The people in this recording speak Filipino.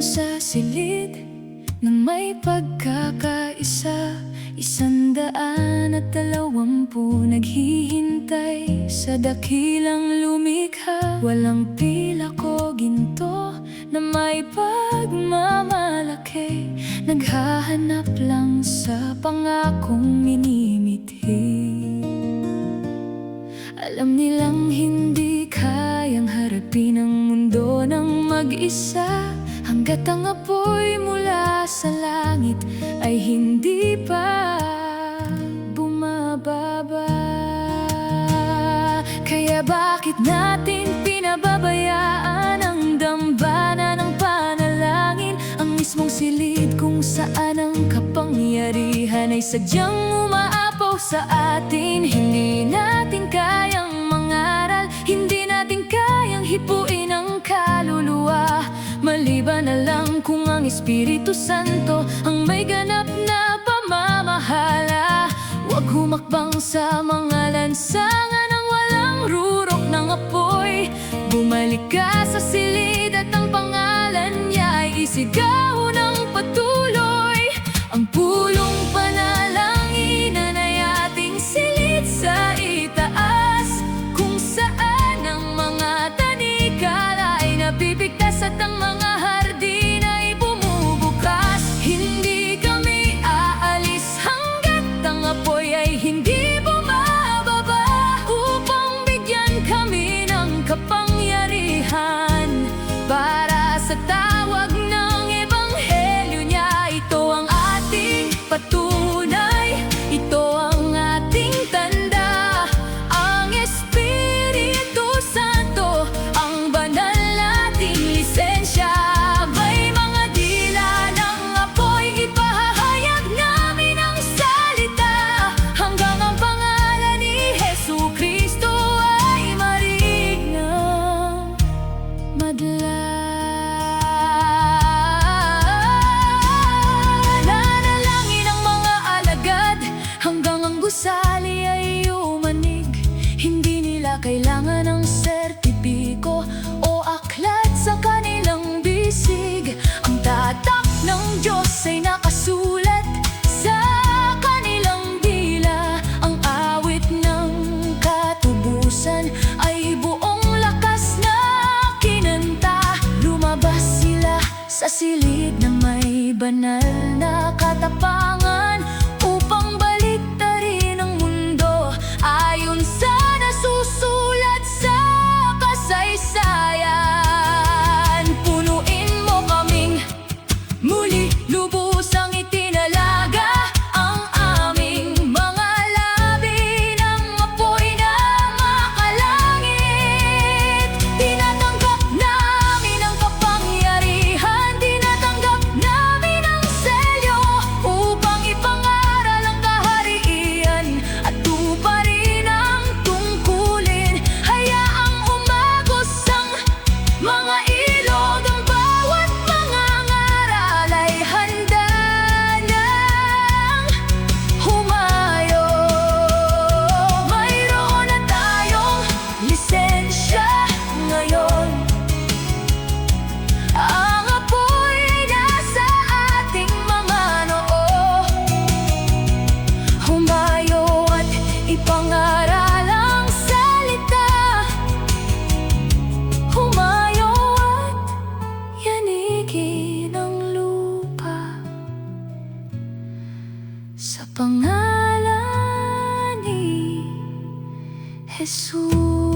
sa silid ng may pagkakaisa, 120 naghihintay sa dakilang lumikha. Walang pila ko ginto na may pagmamalaki, naghahanap lang sa pangakong minimithi. Alam nilang hindi kayang harapin ang mundo ng mag-isa, hanggat ang apoy mula sa langit ay hindi pa bumababa. Kaya bakit natin pinababayaan ang dambana ng panalangin, ang mismong silid kung saan ang kapangyarihan ay sadyang umaapaw sa atin? Hindi natin kayang mangaral, hindi natin kayang hipuin ang kaluluwa, maliban na lang kung ang Espiritu Santo ang may ganap na pamamahala. Huwag humakbang sa mga lansangan ng walang rurok ng apoy. Bumalik ka sa silid at ang pangalan niya ay isigaw ng patuloy. Ang pulong panalangin ay ating silid sa itaas, kung saan ang mga tanikala ay napipigtas at ang mga hardin ay bumubukas. Hindi kami aalis hanggat ang apoy ay hindi bumababa, upang bigyan kami ng kapangyarihan para sa tawag ng ebanghelyo niya. Ito ang ating patunay, ito ang ating tanda, ang Espiritu Santo, ang banal nating lisensya. May mga dila ng apoy, ipahahayag namin ang salita, hanggang ang pangalan ni Jesucristo ay marinig ng madla. Nanalangin ang mga alagad hanggang ang gusali ay umanig. Hindi nila kailangan ng sertipiko o aklat sa kanilang bisig. Ang tatak ng Diyos ay nakasulat sa kanilang dila. Ang awit ng katubusan ay buong lakas na kinanta. Lumabas sila sa silid na may banal na katapangan, upang baliktarin ang mundo ayon sa nasusulat sa kasaysayan. Punuin mo kaming muli, lubusang itinalaga ang aming mga labi ng apoy na makalangit. Tinatanggap namin ang kapangyarihan, tinatanggap namin ang selyo, upang ipangaral ang kaharian at tuparin ang tungkulin. Hayaang umagos ang mga ilog, ang bawat mangangaral ay handa nang humayo. Mayroon na tayong lisensya ngayon, ang apoy ay nasa ating mga noo. Humayo at ipangaral ang salita, humayo at yanigin ang lupa sa pangalan ni Jesus.